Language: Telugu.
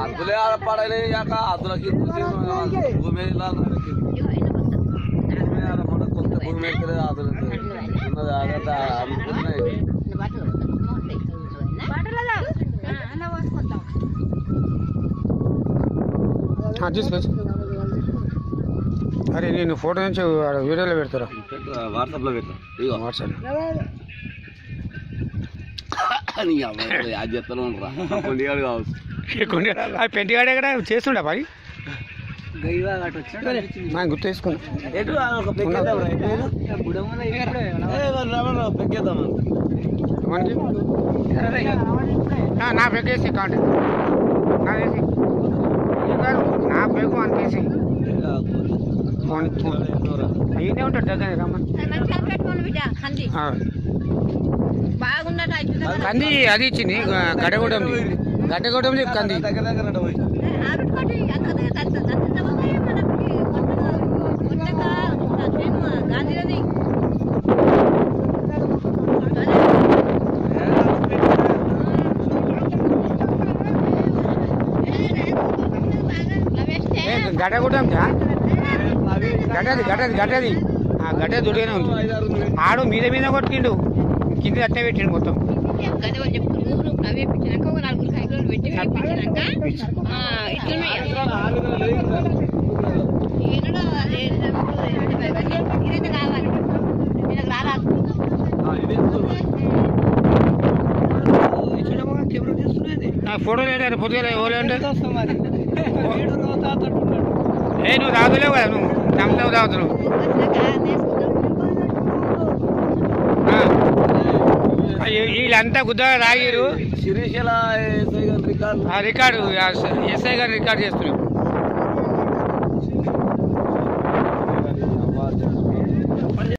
అద్దులే ఆడపడలే కాక అద్దులకి భూమి కొత్త భూమి ఎక్కలేదు అదులు అనుకుంటున్నాయి. అరే నేను ఫోటో నుంచి వీడియోలో పెడతారా? వాట్సాప్లో పెడతా. వాట్సాప్ అది చెప్తాను కొండిగాడు కావచ్చు. పెంటిగాడే కదా చేస్తుండే పని నాకు గుర్తు వేసుకున్నా. నా పెక్కేసి కాంటే నా పెగ్గు అనికేసి అయినే ఉంటాడు దగ్గర రమ్మని కంది అది ఇచ్చింది గడ్డగూడెం కంది గడ్డగూడెం గడ్డది గడ్డ దుడిగానే ఉంది. ఆడు మీద మీద కొట్టిండు, కింద అట్టే పెట్టిండు మొత్తం. ఫోటో లేదు పొద్దుగా ఎవరంటే నువ్వు తాగులేవు కదా, నువ్వు తమ్ముతావు తాగుతున్నావు. వీళ్ళంతా గుద్దగా తాగిరు. శిరీషల రికార్డు ఎస్ఐ గారు రికార్డు చేస్తున్నావు.